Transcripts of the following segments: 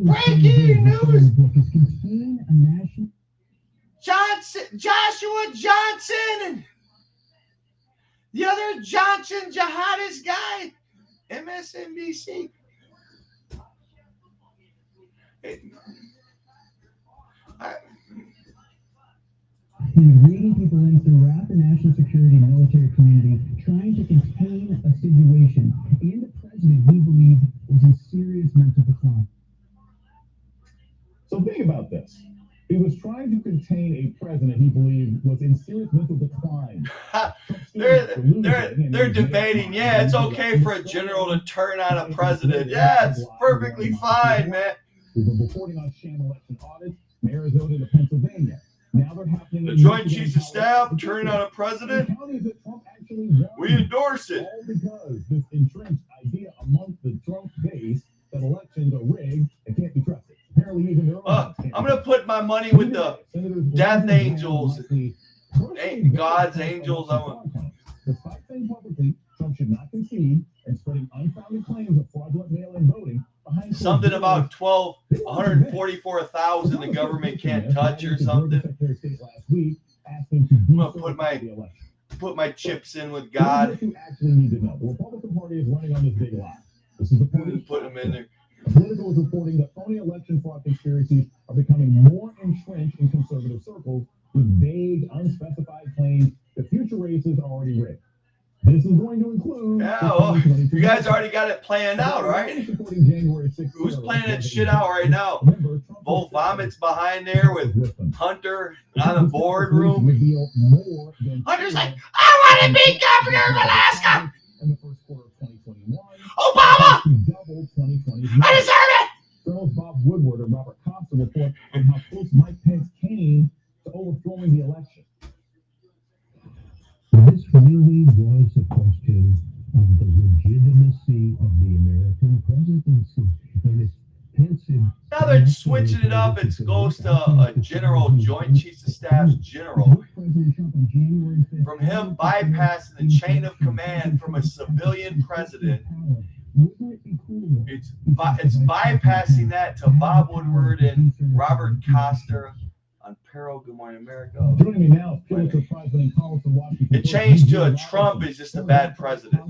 Breaking news. Joshua Johnson and the other Johnson jihadist guy, MSNBC. Reading people in throughout the national security and military community, trying to contain a situation, and the president he believed was in serious mental decline. So think about this. He was trying to contain a president he believed was in serious mental decline. They're debating, yeah, it's okay for a general to turn on a president. Yeah, it's perfectly fine, man. We've been reporting on sham election audits from Arizona to Pennsylvania. Now they're happening. The Joint Chiefs of Staff turning on a president. We endorse it. All because this entrenched idea amongst the Trump base that elections are rigged and can't be trusted. Apparently, even their own. I'm gonna put my money with the death angels, God's angels. Despite saying publicly Trump should not concede and spreading unfounded claims of fraudulent mail-in voting. Something about 144,000 the government can't touch or something. I'm gonna put my chips in with God. You actually need to know. The Republican Party is running on this big lie. This is the party. Put them in there. Politico is reporting that phony election fraud conspiracies are becoming more entrenched in conservative circles with vague, unspecified claims that future races are already rigged. This is going to include. Yeah, well, you guys already got it planned out, right? Who's planning that shit out right now? Bo Vomit's behind there with Hunter on the boardroom. Hunter's like, I want to be governor of Alaska. In the first quarter of 2021, Obama! I deserve it! Journalists Bob Woodward and Robert Costa report on how close Mike Pence came to overthrowing the election. This really was a question of the legitimacy of the American presidency. And if Pence now they're switching it up. It goes to a general, Joint Chiefs of Staff's general. From him bypassing the chain of command from a civilian president, it's bypassing that to Bob Woodward and Robert Costa on Peril. Good Morning America. Joining me now, Pulitzer Prize-winning columnist in Washington. It changed to a Trump is just a bad president.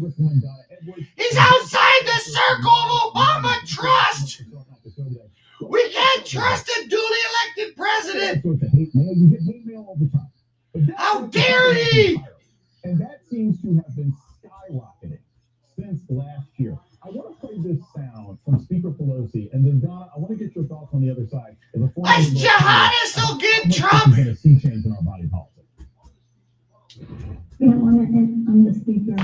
He's outside the circle of Obama trust. We can't trust a duly elected president. How dare he? And that seems to have been skyrocketing since last year. I want to play this sound from Speaker Pelosi, and then Donna, I want to get your thoughts on the other side. Us jihadists will get Trump. We're going to see change in our body politic. I'm the speaker.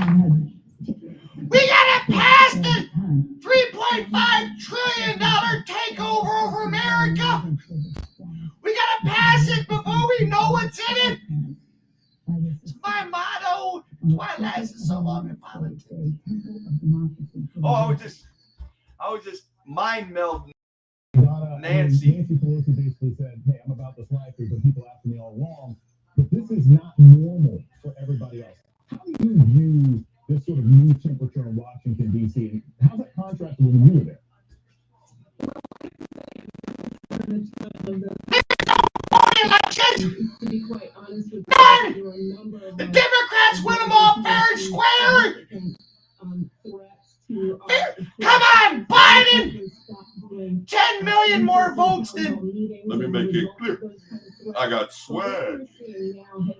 We gotta pass the $3.5 trillion takeover over America. We gotta pass it before we know what's in it. It's my motto. That's why I lasted so long in politics. Oh, I was just mind melding. Nancy Pelosi basically said, hey, I'm about this life. There's been people after me all along, but this is not normal for everybody else. How do you view this sort of new temperature in Washington, D.C., and how's that contrasted with when you were there? To be quite honest with None! you, The Democrats win them all fair and square! Come on, Biden! 10 million more votes than... Let me make it clear. I got swag.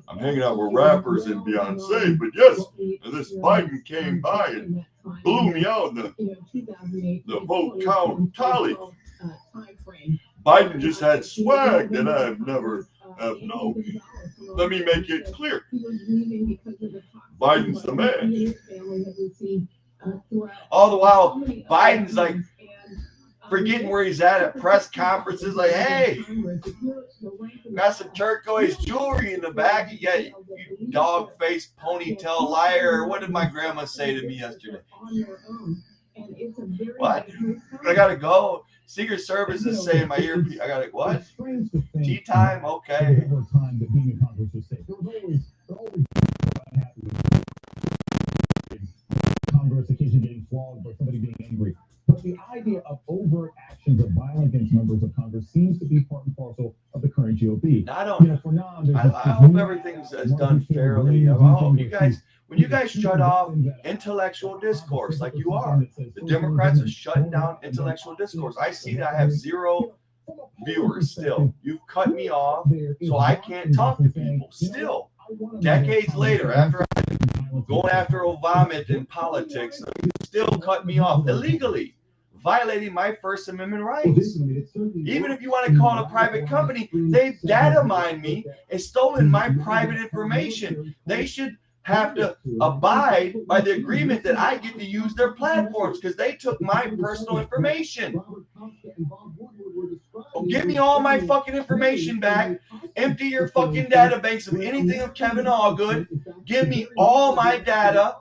I'm hanging out with rappers and Beyonce, but yes, this Biden came by and blew me out in the vote count tally. Biden just had swag that I've never have known. Let me make it clear. Biden's the man. All the while, Biden's like forgetting where he's at press conferences. Like, hey, got some turquoise jewelry in the back. You got you dog-faced ponytail liar. What did my grandma say to me yesterday? What? I gotta go. Secret Service is saying my earpiece. I gotta what? Tea time? Okay. Congress occasionally getting flogged by somebody being angry. But But the idea of overt actions of violence against members of Congress seems to be part and parcel of the current GOP. I don't. For now, I hope everything's done fairly. I hope you guys, when you guys shut off intellectual discourse like you are, the Democrats are shutting down intellectual discourse. I see that I have 0 viewers still. You've cut me off, so I can't talk to people. Still, decades later, after going after Obama in politics, you still cut me off illegally, violating my First Amendment rights. Even if you want to call it a private company, they've data mined me and stolen my private information. They should have to abide by the agreement that I get to use their platforms because they took my personal information. Oh, give me all my fucking information back. Empty your fucking databanks of anything of Kevin Allgood. Give me all my data.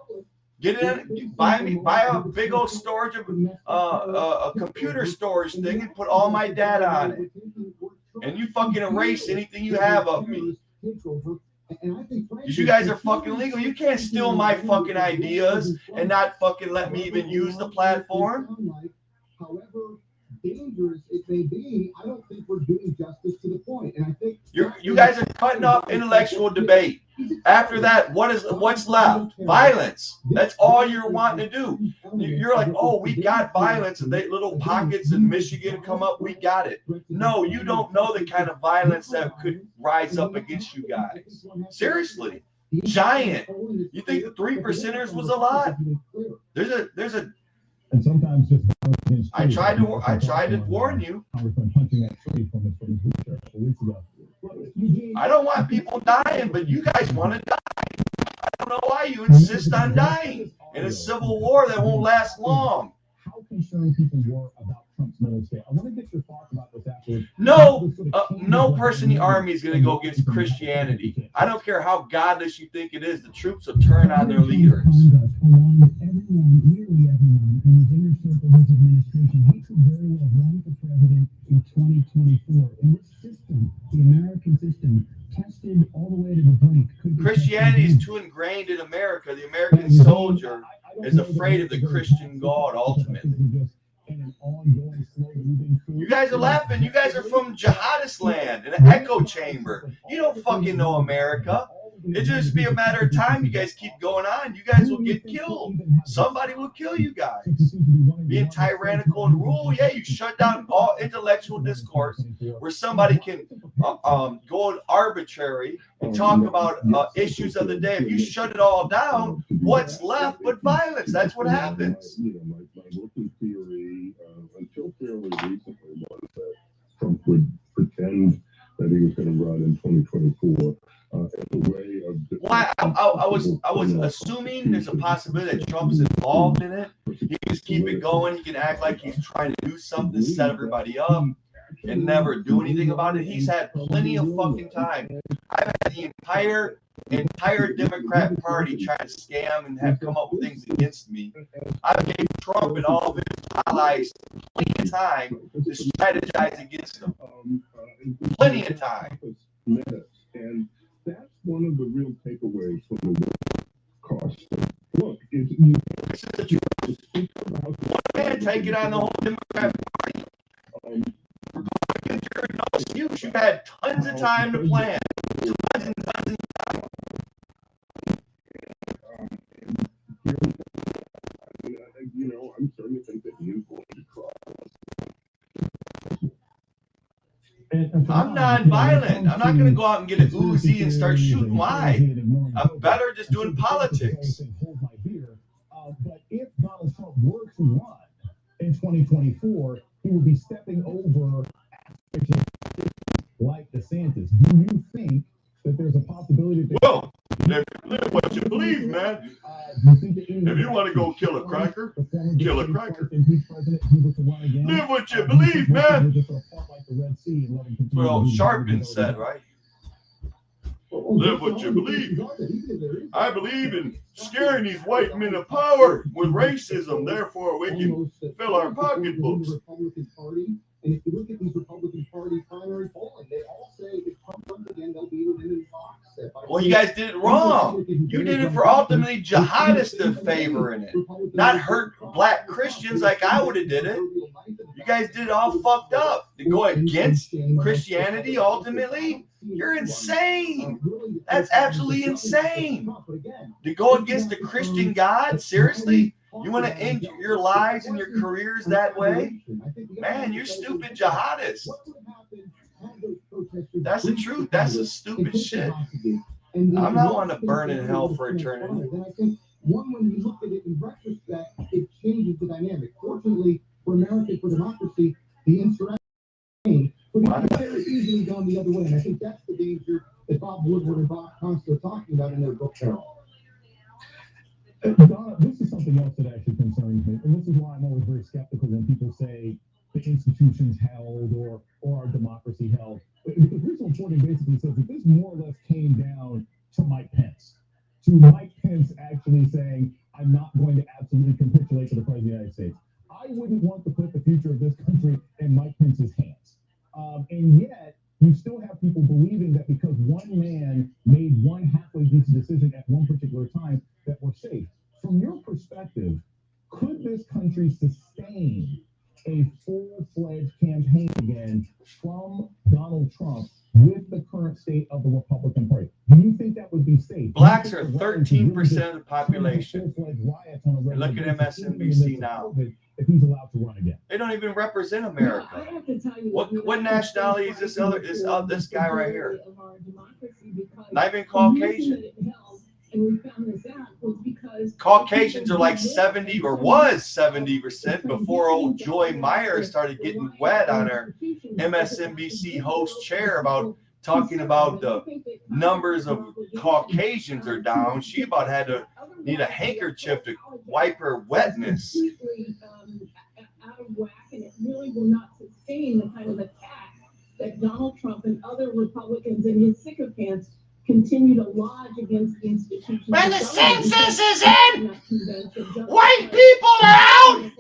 Get it in, buy a big old storage of a computer storage thing and put all my data on it. And you fucking erase anything you have of me. Because you guys are fucking illegal. You can't steal my fucking ideas and not fucking let me even use the platform. However dangerous it may be, I don't think we're doing justice to the point. And I think you guys are cutting off intellectual debate. After that, what's left? Violence. That's all you're wanting to do. You're like, oh, we got violence, and they little pockets in Michigan come up. We got it. No, you don't know the kind of violence that could rise up against you guys. Seriously, giant. You think the 3%ers was a lot? There's a. And sometimes just I tried to warn you. I don't want people dying, but you guys want to die. I don't know why you insist on dying in a civil war that won't last long. How concerned people were about Trump's mental state. I want to get your thoughts about this after. No person in the army is going to go against Christianity. I don't care how godless you think it is. The troops will turn on their leaders. Along with everyone, nearly everyone in his inner circle, his administration, he could very well run for president in 2024. And this system, the American system, tested all the way to the brink. Christianity is too ingrained in America. The American soldier is afraid of the Christian God ultimately. You guys are laughing. You guys are from jihadist land, in an echo chamber. You don't fucking know America. It'll just be a matter of time. You guys keep going on. You guys will get killed. Somebody will kill you guys. Being tyrannical and rule, yeah, you shut down all intellectual discourse where somebody can go arbitrary and talk about issues of the day. If you shut it all down, what's left but violence? That's what happens. My working theory until fairly recently was that Trump would pretend that he was going to run in 2024 as a way of. Why? I was assuming there's a possibility that Trump's involved in it. He can just keep it going. He can act like he's trying to do something to set everybody up and never do anything about it. He's had plenty of fucking time. I've had the entire Democrat Party trying to scam and have come up with things against me. I gave Trump and all of his allies plenty of time to strategize against him. Plenty of time. And that's one of the real takeaways from the war cost. Look, one man take it on the whole Democrat Party. Republicans are no excuse. You've had tons of time to plan. Tons and tons of time. I'm starting to think that he is going to try. I'm non-violent. I'm not going to go out and get an Uzi and start shooting. Why? I'm better just doing politics. But if Donald Trump were to run in 2024, he would be stepping over like DeSantis. Do you think that there's a possibility that... Well, live what you believe, man. If you want to go kill a cracker, kill a cracker. Live what you believe, man. Well, Sharpton said, right? Live what you believe. I believe in scaring these white men of power with racism. Therefore, we can fill our pocketbooks. And if you look at these Republican Party primary polling, they all say if Trump runs again, they'll be within the box. Well, you guys did it wrong. You did it for ultimately jihadists to favor in it, not hurt black Christians like I would have did it. You guys did it all fucked up. To go against Christianity ultimately, you're insane. That's absolutely insane. To go against the Christian God, seriously? You want to end your lives and your careers that way? Man, you're stupid jihadists. That's the truth. That's the stupid shit. I'm not one to burn in hell for eternity. And I think, when you look at it in retrospect, it changes the dynamic. Fortunately, for America, for democracy, the insurrection changed. But it could very easily gone the other way. And I think that's the danger that Bob Woodward and Bob Conster are talking about in their book, Carol. Donna, this is something else that actually concerns me, and this is why I'm always very skeptical when people say the institutions held or our democracy held. Because recent reporting basically says that this more or less came down to Mike Pence. To Mike Pence actually saying, I'm not going to absolutely capitulate to the President of the United States. I wouldn't want to put the future of this country in Mike Pence's hands. And yet, you still have people believing that because one man made one halfway decent decision at one particular time, that we're safe. From your perspective, could this country sustain a full-fledged campaign again from Donald Trump with the current state of the Republican Party? Do you think that would be safe? Blacks are 13% of the population. Look at MSNBC now. If he's allowed to run again, they don't even represent America. I have to tell you, what nationality is this this guy right here? Not even Caucasian. And we found this out was because Caucasians are like 70 or was 70% before old Joy Meyer started getting wet on her MSNBC host chair about talking about the numbers of Caucasians are down. She about had to need a handkerchief to wipe her wetness. Out of whack, and it really will not sustain the kind of attack that Donald Trump and other Republicans and his sycophants continue to lodge against the institutions. When the census is in, white people are out,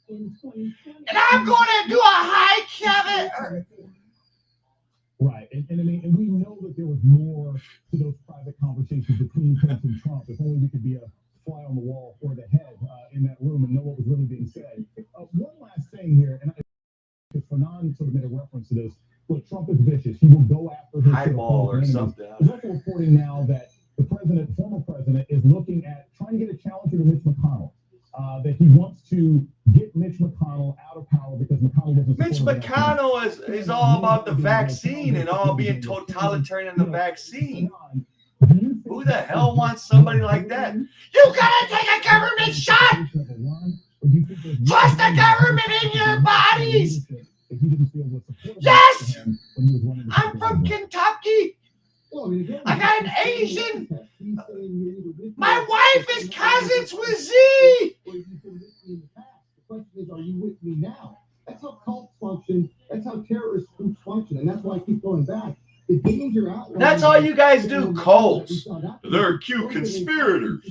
and I'm going to do a high cabinet. Right, and I mean, and we know that there was more to those private conversations between Pence and Trump. If only we could be a fly on the wall or the head in that room and know what was really being said. One last thing here, and because Fernand sort of made a reference to this. Look, Trump is vicious. He will go after his eyeball or something. There's also reporting now that the former president, is looking at trying to get a challenger to Mitch McConnell. That he wants to get Mitch McConnell out of power because McConnell doesn't. Mitch McConnell is all about the vaccine and all being totalitarian in the vaccine. Who the hell wants somebody like that? You gotta take a government shot. Trust the government in your bodies. Yes! I'm from Kentucky. I got an Asian. My wife is cousins with Z. The question is, are you with me now? That's how cults function. That's how terrorist groups function. And that's why I keep going back. The danger outlined. That's all you guys do, cults. They're cute conspirators.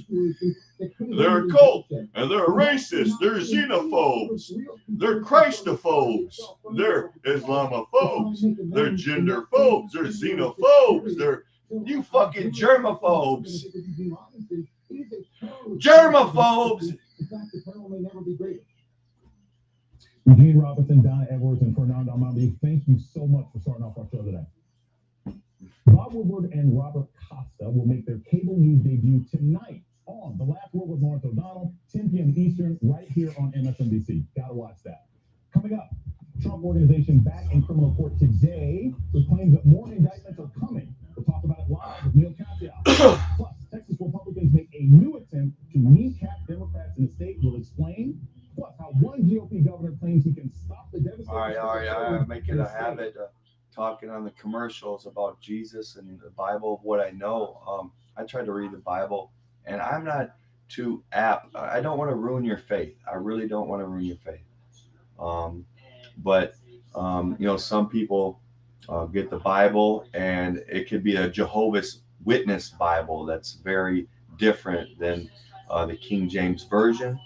They're a cult. And they're racist. They're xenophobes. They're Christophobes. They're Islamophobes. They're genderphobes. They're xenophobes. They're you fucking germaphobes. Germaphobes. Eugene Robinson, Donna Edwards, and Fernando Amandi, thank you so much for starting off our show today. Bob Woodward and Robert Costa will make their cable news debut tonight on The Last Word with Lawrence O'Donnell, 10 p.m. Eastern, right here on MSNBC. Gotta watch that. Coming up, Trump Organization back in criminal court today with claims that more indictments are coming. We'll talk about it live with Neil Katyal. Plus, Texas Republicans make a new attempt to kneecap Democrats in the state. We'll explain. Plus, how one GOP governor claims he can stop the devastation. All right. I make it a habit of talking on the commercials about Jesus and the Bible, what I know. I try to read the Bible, and I'm not too apt. I don't want to ruin your faith. I really don't want to ruin your faith. But some people get the Bible, and it could be a Jehovah's Witness Bible that's very different than the King James Version.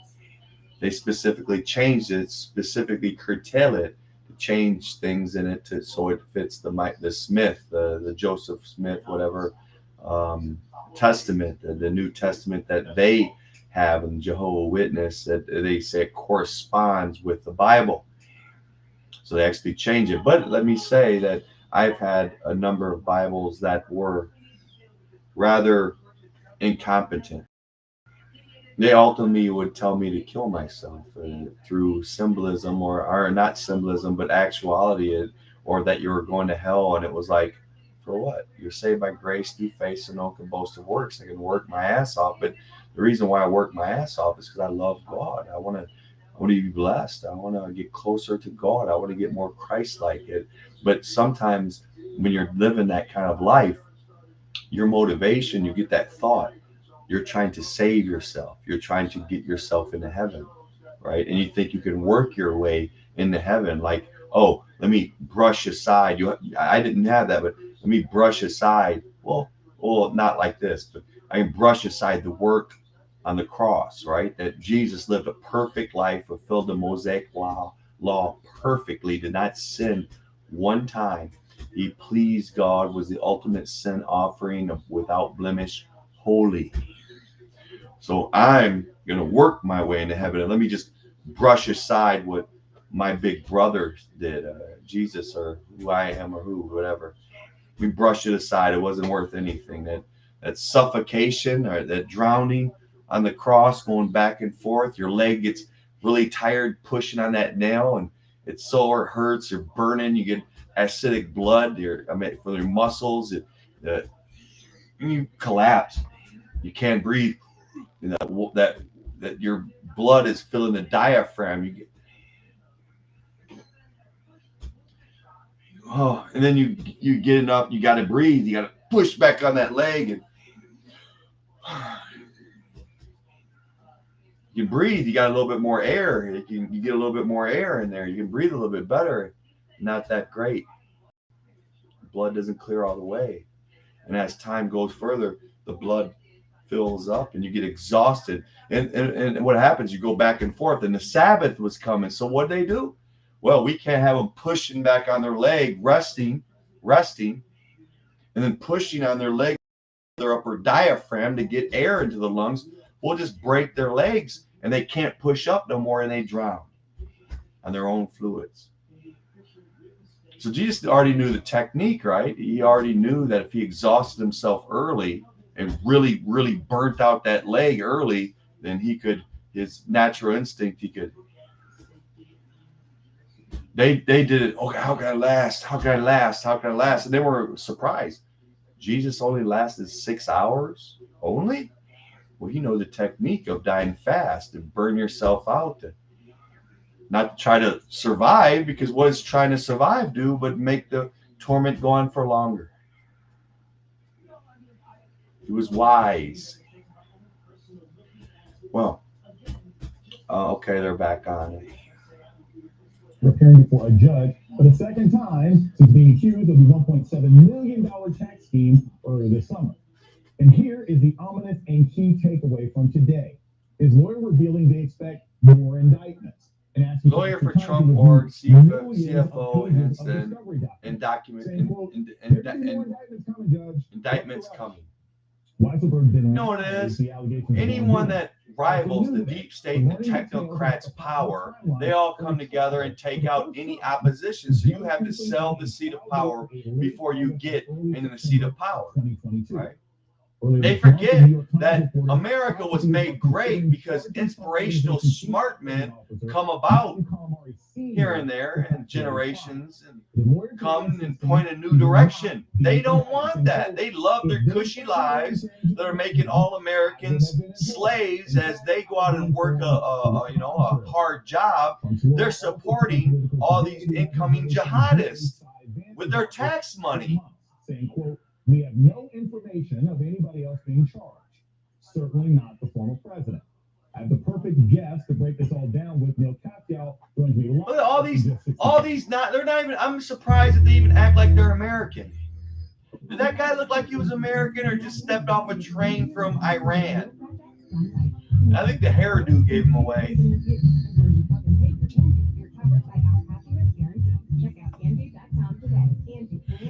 They specifically changed it, specifically curtail it, to change things in it so it fits the Smith, the Joseph Smith, whatever Testament, the New Testament that they have in Jehovah Witness, that they say corresponds with the Bible. So they actually change it. But let me say that I've had a number of Bibles that were rather incompetent. They ultimately would tell me to kill myself through symbolism, or not symbolism, but actuality, or that you were going to hell. And it was like, for what? You're saved by grace through faith, so no one can boast of works. I can work my ass off. But the reason why I work my ass off is because I love God. I want to be blessed. I want to get closer to God. I want to get more Christ-like. But sometimes when you're living that kind of life, your motivation, you get that thought, you're trying to save yourself. You're trying to get yourself into heaven, right? And you think you can work your way into heaven. Like, oh, let me brush aside. I didn't have that, but let me brush aside. Well, not like this, but I can brush aside the work on the cross, right? That Jesus lived a perfect life, fulfilled the Mosaic law perfectly, did not sin one time. He pleased God, was the ultimate sin offering of without blemish, holy. So I'm going to work my way into heaven. And let me just brush aside what my big brother did, Jesus, or who I am, or whatever. We brushed it aside. It wasn't worth anything. That suffocation, or that drowning on the cross, going back and forth. Your leg gets really tired pushing on that nail, and it hurts. You're burning. You get acidic blood. For your muscles. You collapse. You can't breathe. You know, that your blood is filling the diaphragm. And then you get enough. You got to breathe. You got to push back on that leg, and you breathe. You got a little bit more air. You get a little bit more air in there. You can breathe a little bit better. Not that great. Blood doesn't clear all the way, and as time goes further, the blood fills up and you get exhausted. And what happens? You go back and forth. And the Sabbath was coming. So what they do? Well, we can't have them pushing back on their leg, resting, and then pushing on their leg, their upper diaphragm to get air into the lungs. We'll just break their legs and they can't push up no more, and they drown on their own fluids. So Jesus already knew the technique, right? He already knew that if he exhausted himself early and really, really burnt out that leg early, then his natural instinct, they did it. Okay, how can I last? How can I last? How can I last? And they were surprised. Jesus only lasted 6 hours only? Well, you know the technique of dying fast and burn yourself out, not to try to survive, because what is trying to survive do but make the torment go on for longer. He was wise. Well, okay, they're back on. Preparing before a judge for the second time since being accused of the $1.7 million tax scheme earlier this summer. And here is the ominous and key takeaway from today. His lawyer revealing they expect more indictments. And asking lawyer for Trump org, CFO, and indictments coming. No, it is. Anyone that rivals the deep state and the technocrats' power, they all come together and take out any opposition. So you have to sell the seat of power before you get into the seat of power, right? They forget that America was made great because inspirational smart men come about here and there, and generations, and come and point a new direction. They don't want that. They love their cushy lives that are making all Americans slaves as they go out and work a hard job. They're supporting all these incoming jihadists with their tax money. Saying, quote, "We have no information of anybody else being charged. Certainly not the former president." I have the perfect guest to break this all down with. Neil Katyal joins me live. Look at all these they're not even, I'm surprised that they even act like they're American. Did that guy look like he was American or just stepped off a train from Iran? I think the hairdo gave him away.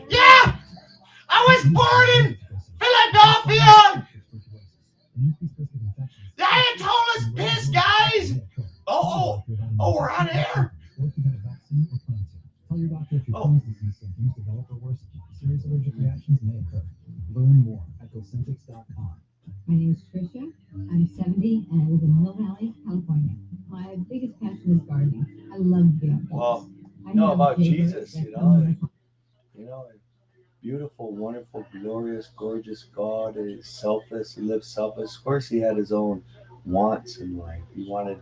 Yeah! I was born in Philadelphia! Tell your doctor if your Oh. Crohn's disease symptoms develop or worsen. Serious allergic reactions may occur. Learn more at Docentix.com. My name is Tricia. I'm 70 and I live in Mill Valley, California. My biggest passion is gardening. I love to be outdoors. Well, I know have about neighbors Jesus, that you come know, to beautiful, wonderful, glorious, gorgeous God is selfless. He lives selfless. Of course, he had his own wants in life. He wanted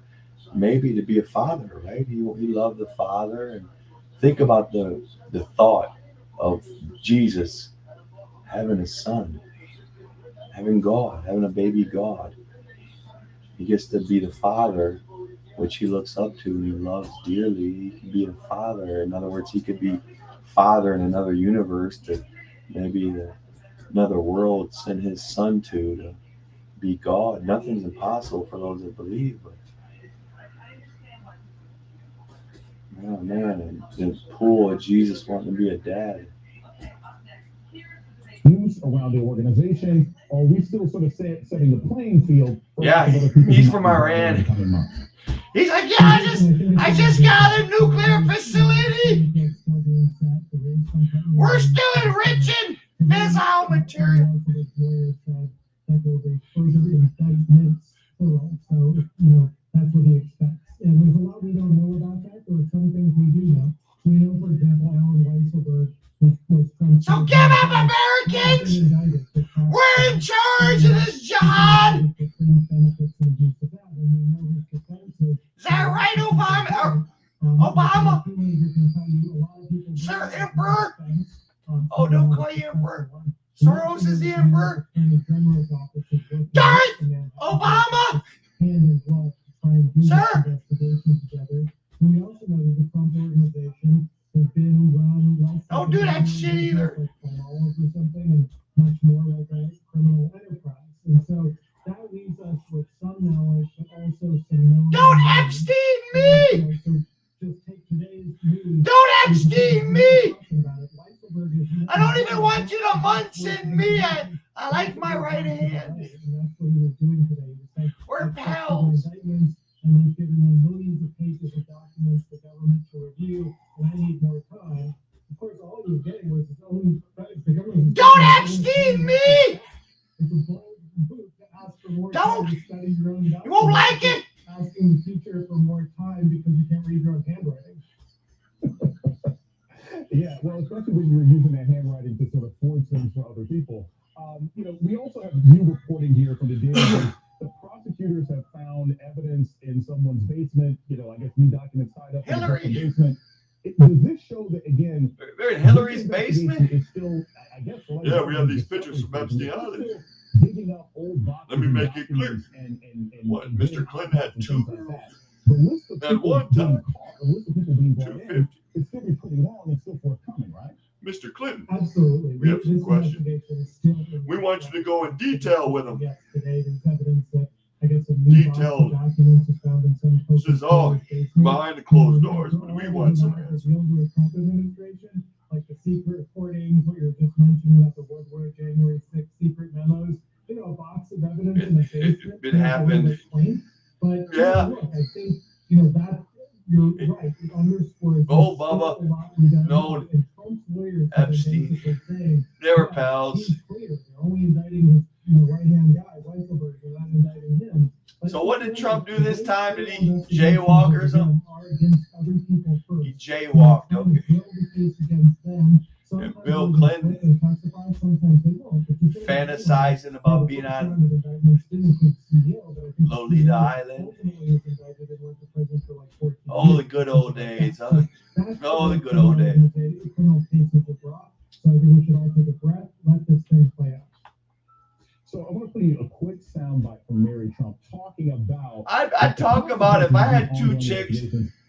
maybe to be a father, right? He loved the Father, and think about the thought of Jesus having a son, having God, having a baby God. He gets to be the father, which he looks up to and he loves dearly. He can be a father. In other words, he could be father in another universe to maybe another world, send his son to be God. Nothing's impossible for those that believe. But oh man, and the pool of Jesus wanting to be a dad. News around the organization, or are we still sort of setting the playing field? Yeah, he's from Iran. He's like, yeah, I just got a nuclear facility. We're still enriching fissile material. So, that's what he expects. And there's a lot we don't know about that. There are some things we do know. We know, for example, Alan Weisselberg was Trump's. So give up, Americans! We're in charge of this jihad! Is that right, Obama? Obama? Sir Emperor? Oh, don't call you Emperor. Soros is the Emperor. Darn it! Obama! Sir! We also know that the Trump organization has been run. Don't do that shit either. And much more like a criminal enterprise. And so that leaves us with some knowledge, but also some knowledge. Don't Epstein me! So just take today's news. Don't Epstein me! I don't even want you to Munson me. I like my right hand. We're pals. And they've given me millions of pages of documents the government to review, and I need more time. Of course, all you're getting was his own. Don't Epstein me! It's a bold move to ask for more Don't. time to study your own documents. You won't like it. Asking the teacher for more time because you can't read your own handwriting. Yeah, well, especially when you're using that handwriting to sort of forge things for other people. We also have new reporting here from the daily. The prosecutors have found evidence in someone's basement. I guess new documents tied up in the basement. Does this show that again? They're in Hillary's basement. Is still, I guess. Yeah, we have these pictures from Epstein Island. Digging up old boxes. Let me make it clear. And what? Mr. Clinton had two girls. The list of At one time. The list of people being brought in 250. is still be pretty long and still forthcoming, right? Mr. Clinton, Absolutely. we have some questions. We want you to go in detail with them. Yes, today there's evidence that I guess some new Detailed. documents is found in some. This is all behind the closed doors, but we want some answers. Like the secret recordings, what you're just mentioning about the Woodward January 6th secret memos. A box of evidence in the basement. It happened. But Yeah. Look, I think that you're right. It underscores. Oh, Bubba. No. Epstein. They were pals. They're only indicting his right-hand guy, Weisselberg. They're not indicting him. So what did Trump do this time? Did he jaywalk or something? He jaywalked, okay. And Bill Clinton fantasizing about being on Lolita Island. Oh, the good old days, huh? Oh, the good old days. So I think we should all take a breath, let this thing play out. So I want to play you a quick soundbite from Mary Trump talking about. I'd talk about if I had two chicks.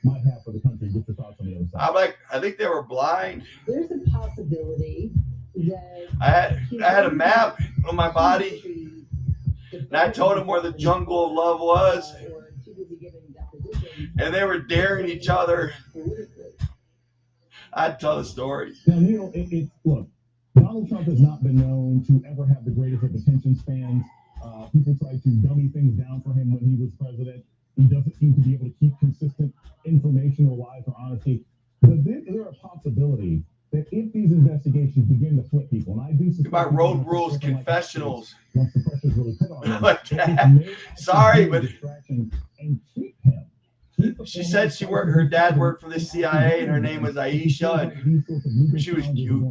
Might have for the country. Get your thoughts on the other side. I'm like, I think they were blind. There's a possibility that I had a map on my body, and I told them where the jungle of love was, and they were daring each other. I'd tell the story. Now, look, Donald Trump has not been known to ever have the greatest of attention spans. People try to dummy things down for him when he was president. He doesn't seem to be able to keep consistent information or lies or honesty. But is there a possibility that if these investigations begin to flip people, and I do suspect My road rules confessionals. once the pressure's really put on them, Like that that. this may actually Sorry, be a but distraction and keep him. she said her dad worked for the CIA and her name was Aisha, and she was cute.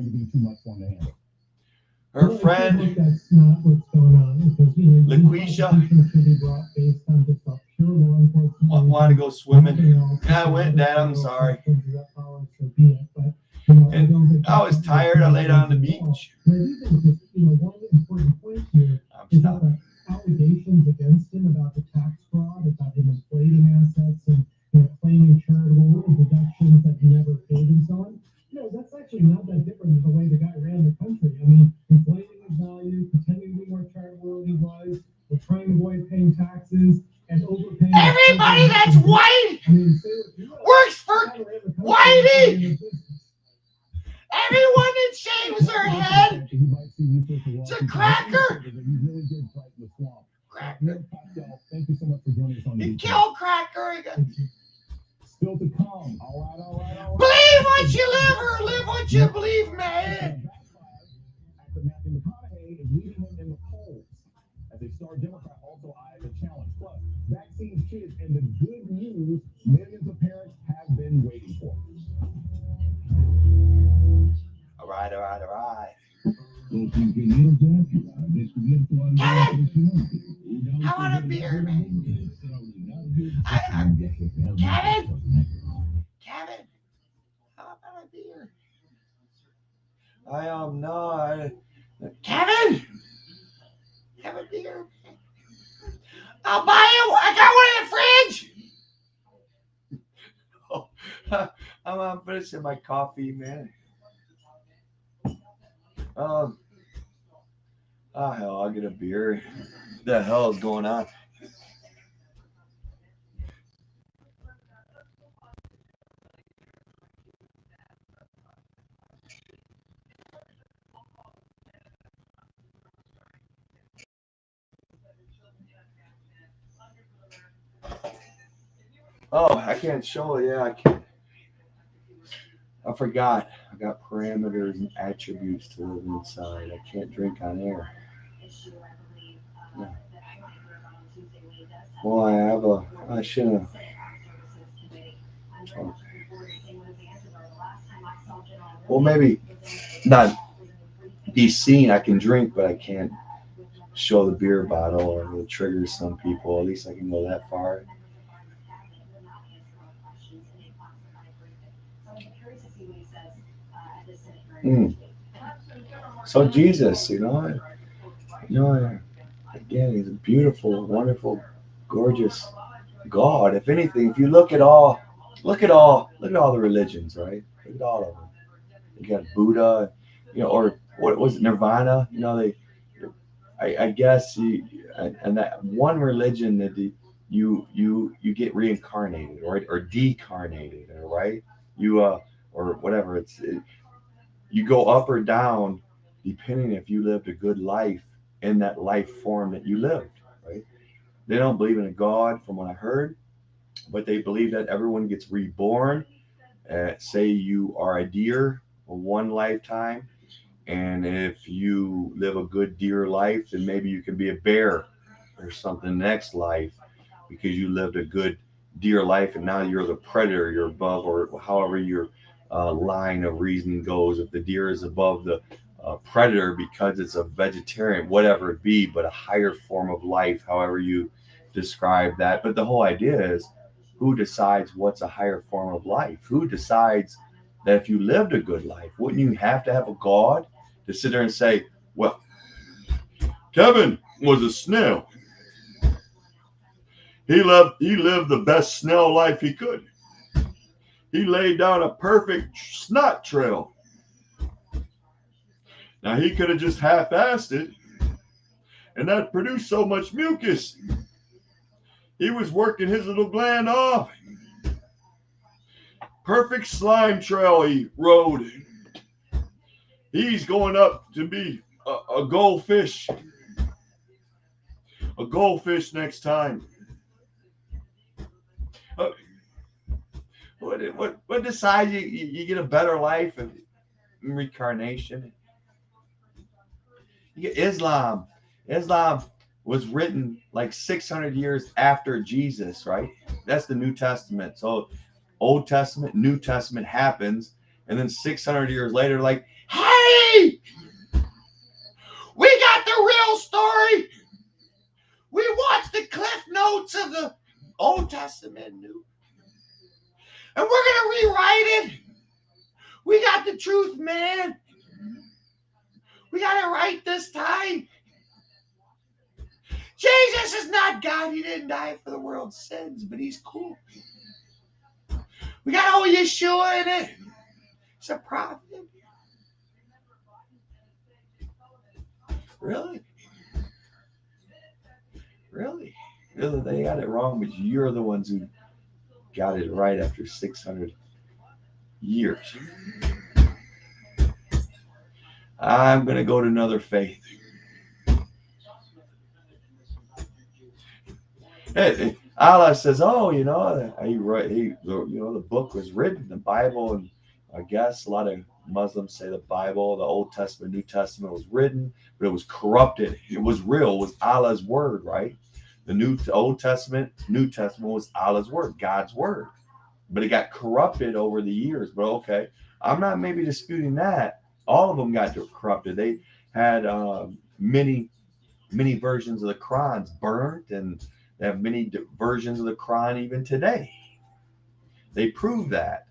Her friend, That's not what's going on. Because, LaQuisha, should be brought based on just a pure law enforcement. wanted to go swimming. Nothing else. Yeah, I went, Dad, I'm sorry. That's how it should be. But, And I was tired. I laid on the beach. But I do think that, one important point here I'm is that stopping. the allegations against him about the tax fraud, about him inflating assets and claiming charitable deductions that he never paid and so on. That's actually not that different than the way the guy ran the country. I mean, inflating his value, pretending to be more charitable than he was, trying to avoid paying taxes, and overpaying. Everybody that's white works for Whitey. Everyone that shaves their head, it's a cracker. Cracker. Thank you so much for joining us on You kill Cracker again. Still to come. All right. Believe what you live or live what you believe, man. After Matthew McConaughey is leading him in the polls as a star Democrat, also eyes a challenge. Plus, vaccine kids and the good news millions of parents have been waiting for. All right. Kevin, I want a beer, man. Kevin, how about a beer? I am not. Kevin, have a beer. I'll buy you. I got one in the fridge. I'm finishing my coffee, man. Hell, I'll get a beer. What the hell is going on? Oh, I can't show it. Yeah, I can't. I forgot. I got parameters and attributes to live inside. I can't drink on air. Yeah. Well, I should have. Oh. Well, maybe not be seen. I can drink, but I can't show the beer bottle, or it'll trigger some people. At least I can go that far. So Jesus, again, he's a beautiful, wonderful, gorgeous God. If anything, if you look at all the religions, right? Look at all of them. You got Buddha, or what was it, Nirvana? I guess and that one religion that you get reincarnated, right, or decarnated, right? Or whatever you go up or down depending if you lived a good life in that life form that you lived, right? They don't believe in a God, from what I heard, but they believe that everyone gets reborn. Say you are a deer for one lifetime, and if you live a good deer life, then maybe you can be a bear or something next life because you lived a good deer life, and now you're the predator, you're above, or however your line of reasoning goes. If the deer is above the predator because it's a vegetarian, whatever it be, but a higher form of life, however you describe that. But the whole idea is, who decides what's a higher form of life? Who decides that if you lived a good life, wouldn't you have to have a God to sit there and say, well, Kevin was a snail. He lived the best snail life he could. He laid down a perfect snot trail. Now he could have just half-assed it, and that produced so much mucus. He was working his little gland off. Perfect slime trail he rode. He's going up to be a goldfish. A goldfish next time. What decides you get a better life and reincarnation? You get Islam. Islam was written like 600 years after Jesus, right? That's the New Testament. So Old Testament, New Testament happens, and then 600 years later, like, hey, we got the real story. We watched the cliff notes of the Old Testament and New, and we're gonna rewrite it. We got the truth, man. We got it right this time. Jesus is not God. He didn't die for the world's sins, but he's cool. We got old Yeshua in it. He's a prophet. Really? Really? They got it wrong, but you're the ones who got it right after 600 years. I'm going to go to another faith. Allah says, oh, the book was written, the Bible, and I guess a lot of Muslims say the Bible, the Old Testament, New Testament was written, but it was corrupted. It was real. It was Allah's word, right? The Old Testament, New Testament was Allah's word, God's word. But it got corrupted over the years. But okay, I'm not maybe disputing that. All of them got corrupted. They had many versions of the Qurans burnt, and they have many versions of the Quran even today. They prove that.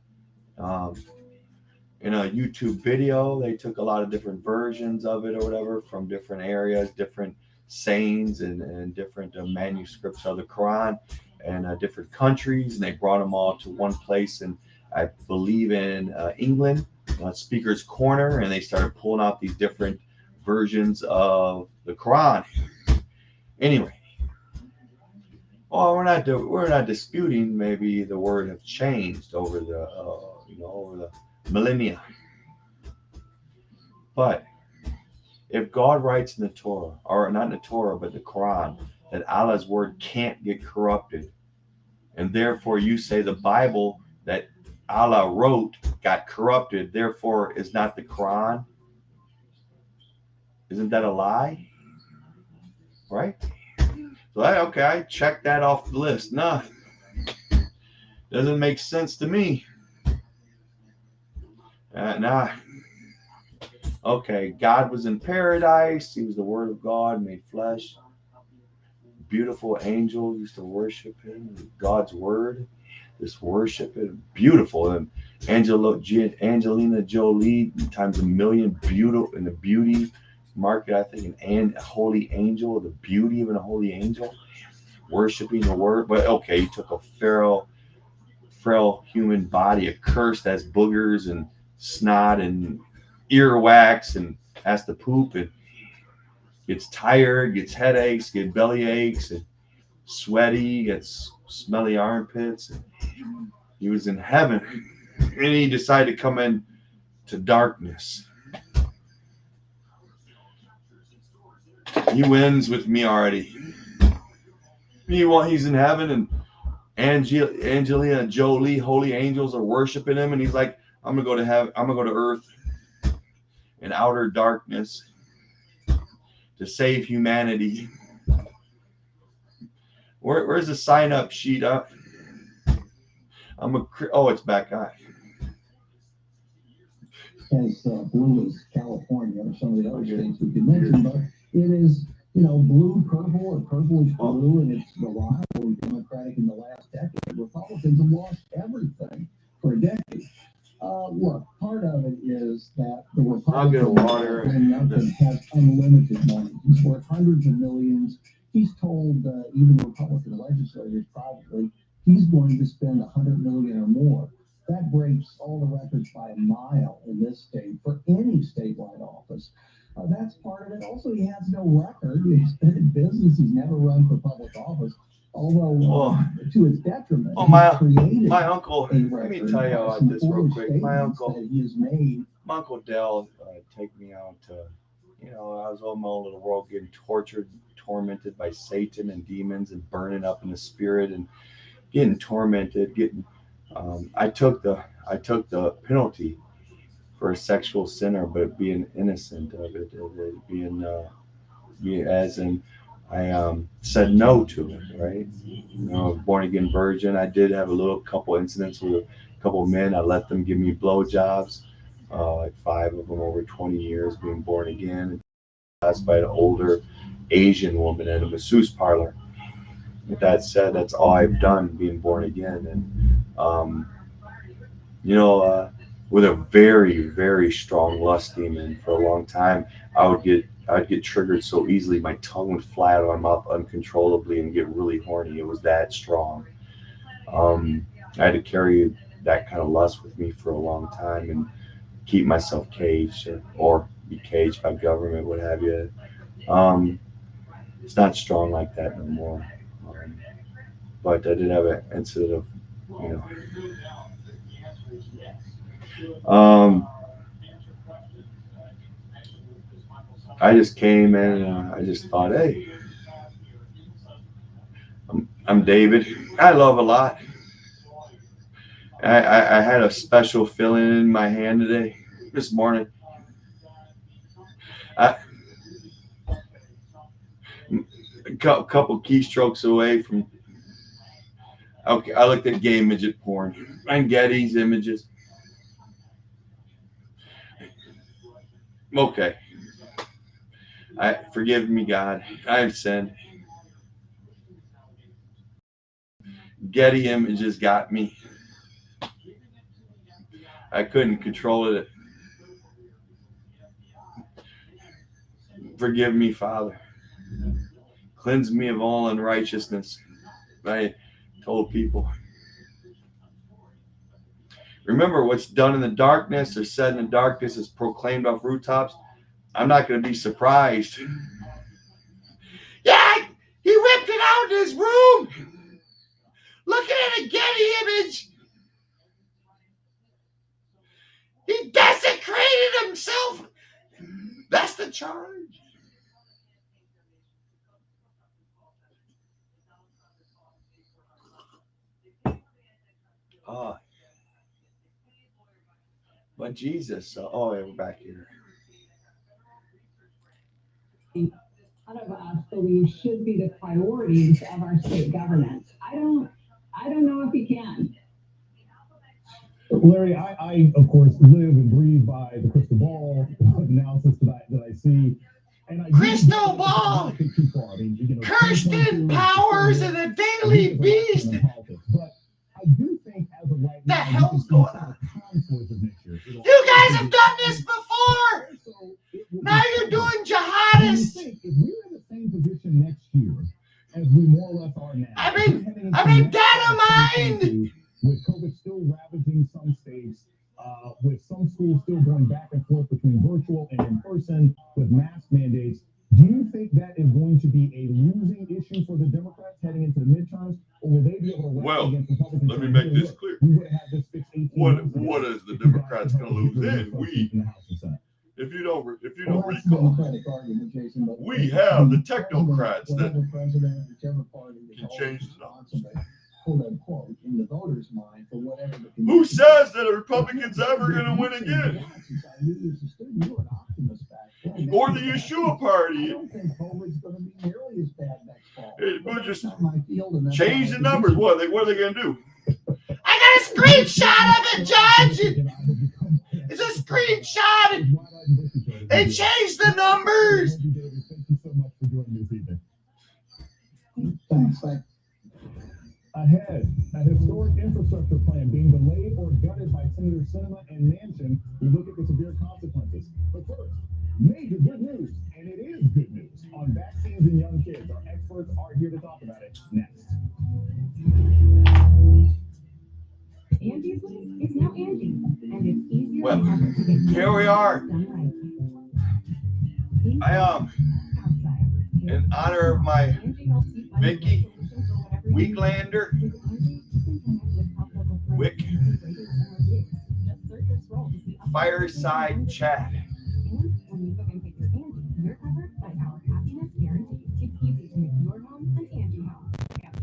In a YouTube video, they took a lot of different versions of it or whatever from different areas, different sayings and different manuscripts of the Quran and different countries, and they brought them all to one place, and I believe in England, Speaker's Corner, and they started pulling out these different versions of the Quran. Anyway, well, we're not disputing maybe the word have changed over the over the millennia, but if God writes in the Torah, or not in the Torah, but the Quran, that Allah's word can't get corrupted, and therefore you say the Bible that Allah wrote got corrupted, therefore is not the Quran, isn't that a lie? Right? So I checked that off the list. No, doesn't make sense to me. Nah. Okay, God was in paradise. He was the Word of God made flesh. Beautiful angel used to worship him. God's Word, just worship it. Beautiful. And Angelina Jolie times a million, beautiful in the beauty market. I think a holy angel, the beauty of a holy angel, worshiping the Word. But okay, he took a frail human body, a curse that's boogers and snot and earwax and has to poop and gets tired, gets headaches, gets belly aches and sweaty, gets smelly armpits. And he was in heaven and he decided to come in to darkness. He wins with me already. He's in heaven and Angelina Jolie, holy angels are worshiping him, and he's like, I'm gonna go to heaven, I'm gonna go to earth in outer darkness to save humanity. Where's the sign up sheet up? It's back on. As blue as California or some of the other states we could mention, but it is, blue, purple, or purplish blue, and it's reliably Democratic in the last decade. Republicans have lost everything for a decade. Look, part of it is that the Republican has unlimited money. He's worth hundreds of millions. He's told even Republican legislators probably he's going to spend $100 million or more. That breaks all the records by a mile in this state for any statewide office. That's part of it. Also, he has no record. He's been in business. He's never run for public office. Although, to his detriment, my uncle. Let me tell you about this real quick. My uncle Dell take me out to, I was on my own little world getting tortured, tormented by Satan and demons and burning up in the spirit and getting tormented, getting I took the penalty for a sexual sinner, but being innocent of it being as in I said no to it, right? You know, born again virgin. I did have a little couple incidents with a couple of men. I let them give me blowjobs, like 5 of them over 20 years being born again. That's by an older Asian woman at a masseuse parlor. With that said, that's all I've done being born again, and you know, with a very, very strong lust demon for a long time, I'd get triggered so easily. My tongue would fly out of my mouth uncontrollably and get really horny. It was that strong. I had to carry that kind of lust with me for a long time and keep myself caged or be caged by government, what have you. Um, it's not strong like that no more. Um, but I did have an incident of, you know, I just came in and I just thought, hey, I'm David. I love a lot. I had a special feeling in my hand today, this morning. I, a couple keystrokes away from, okay, I looked at gay midget porn and Getty's images. Okay, forgive me, God. I have sinned. Getty images got me. I couldn't control it. Forgive me, Father. Cleanse me of all unrighteousness. I told people. Remember, what's done in the darkness or said in the darkness is proclaimed off rooftops. I'm not going to be surprised. Yeah, he ripped it out in his room. Looking at a Getty image. He desecrated himself. That's the charge. Oh, but Jesus. Oh, yeah, we're back here. A lot of us believe should be the priorities of our state government. I don't know if he can. Larry, I of course live and breathe by the crystal ball analysis that I see. And I Crystal ball! Kirsten Powers and the Daily Beast! But I do think as of right now, the hell's going on? You guys have done this before! Now you're doing jihadists! If we're in the same position next year as we more or less are now, I'm in dynamite! With COVID still ravaging some states, with some schools still going back and forth between virtual and in person, with mask mandates, do you think that is going to be a losing issue for the Democrats heading into the midterms, or will they be able to rally against Republicans? Let me make this clear. We would have had this fixed 18 what is the Democrats going to lose in? If you don't recall, we have the technocrats that can change the numbers. Who says that a Republican's ever going to win again? Or the Yeshua Party? We'll just change the numbers. What are they going to do? I got a screenshot of it, Judge! It's a screenshot! They changed the numbers! Thank you so much for joining this evening. Thanks. Ahead, a historic infrastructure plan being delayed or gutted by Senator Sinema and Manchin. We look at the severe consequences. But first, major good news, and it is good news, on vaccines in young kids. Our experts are here to talk about it next. Angie's List is now Angie, and it's easier Well, than ever to get here we are. done right. I in honor of my Vicky Weeklander, Wick, Fireside Chat.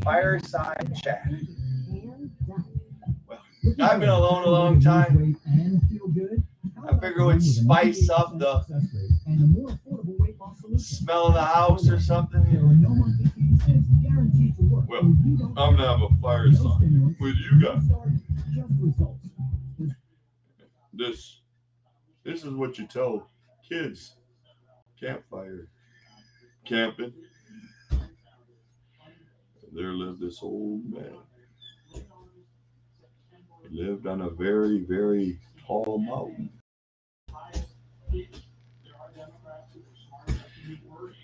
Fireside Chat. Well, I've been alone a long time. I figure it would spice up the smell of the house or something. Well, I'm gonna have a fire sign with you guys. This is what you tell kids. Campfire, camping. There lived this old man. He lived on a very, very tall mountain.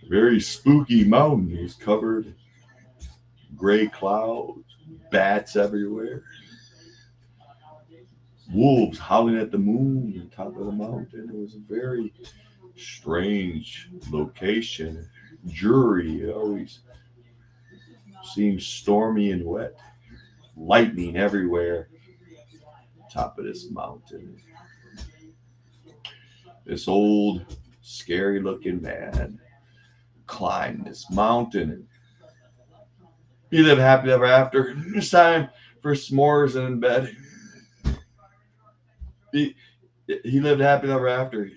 Very spooky mountain. It was covered gray clouds, bats everywhere, wolves howling at the moon on top of the mountain. It was a very strange location. Dreary. It always seemed stormy and wet. Lightning everywhere. Top of this mountain. This old, scary-looking man climbed this mountain. He lived happily ever after. It's time for s'mores and in bed. He lived happily ever after.